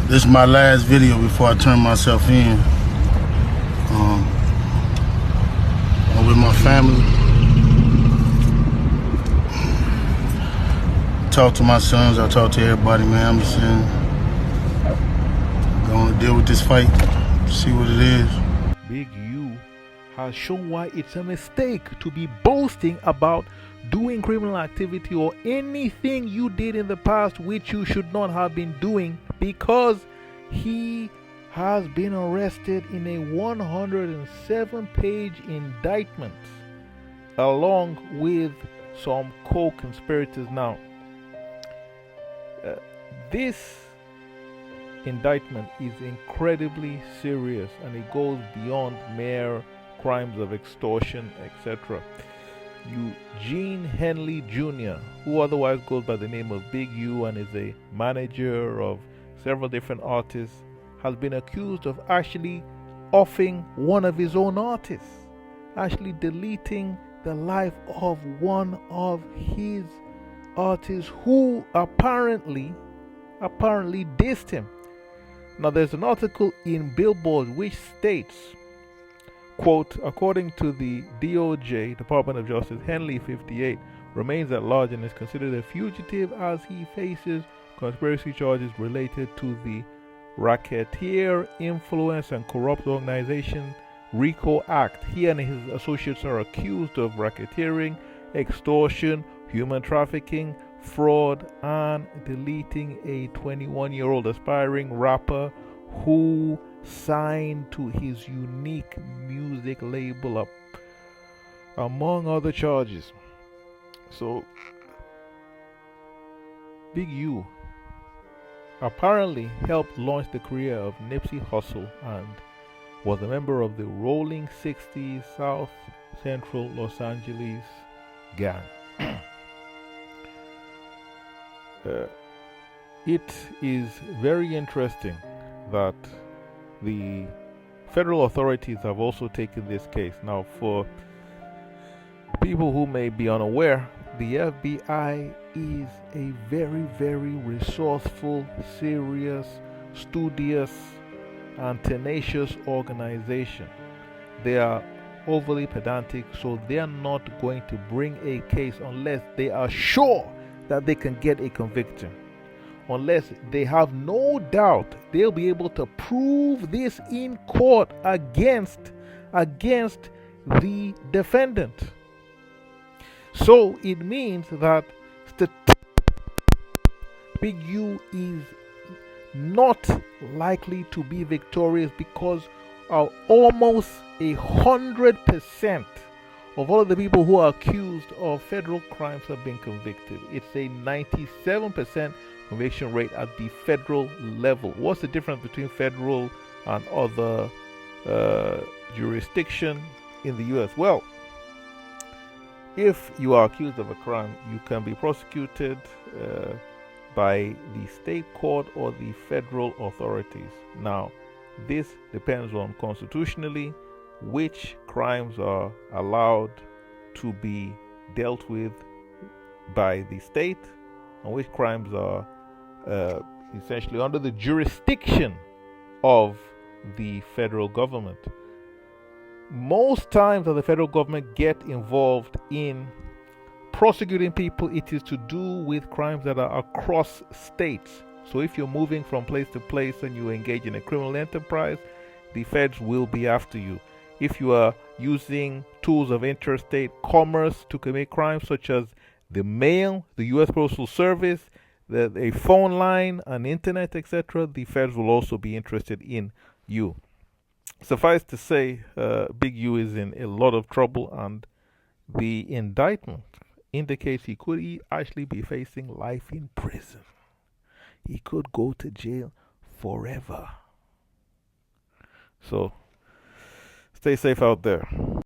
This is my last video before I turn myself in. I'm with my family. Talk to my sons, I talk to everybody, man. I'm just saying, gonna deal with this fight, see what it is. Big U has shown why it's a mistake to be boasting about doing criminal activity or anything you did in the past which you should not have been doing, because he has been arrested in a 107-page indictment along with some co-conspirators. Now, this indictment is incredibly serious and it goes beyond mere crimes of extortion, etc. Eugene Henley Jr., who otherwise goes by the name of Big U and is a manager of several different artists, has been accused of actually offing one of his own artists, actually deleting the life of one of his artists who apparently dissed him. Now, there's an article in Billboard which states, quote, according to the DOJ, Department of Justice, Henley, 58, remains at large and is considered a fugitive as he faces conspiracy charges related to the Racketeer, Influence and Corrupt Organization RICO Act. He and his associates are accused of racketeering, extortion, human trafficking, fraud, and deleting a 21-year-old aspiring rapper who signed to his Uneek music label, up among other charges. So Big U apparently helped launch the career of Nipsey Hussle and was a member of the Rollin 60s South Central Los Angeles gang. It is very interesting that the federal authorities have also taken this case. Now, for people who may be unaware, the FBI is a very, very resourceful, serious, studious, and tenacious organization. They are overly pedantic, so they are not going to bring a case unless they are sure that they can get a conviction. Unless they have no doubt they'll be able to prove this in court against the defendant. So it means that Big U is not likely to be victorious because almost 100% of all of the people who are accused of federal crimes have been convicted. It's a 97% conviction rate at the federal level. What's the difference between federal and other jurisdiction in the U.S.? Well, if you are accused of a crime, you can be prosecuted by the state court or the federal authorities. Now, this depends on constitutionally which crimes are allowed to be dealt with by the state and which crimes are essentially under the jurisdiction of the federal government. Most times that the federal government get involved in prosecuting people, it is to do with crimes that are across states. So if you're moving from place to place and you engage in a criminal enterprise, the feds will be after you. If you are using tools of interstate commerce to commit crimes such as the mail, the U.S. Postal Service, a phone line, an internet, etc., the feds will also be interested in you. Suffice to say, Big U is in a lot of trouble, and the indictment indicates he could actually be facing life in prison. He could go to jail forever. So, stay safe out there.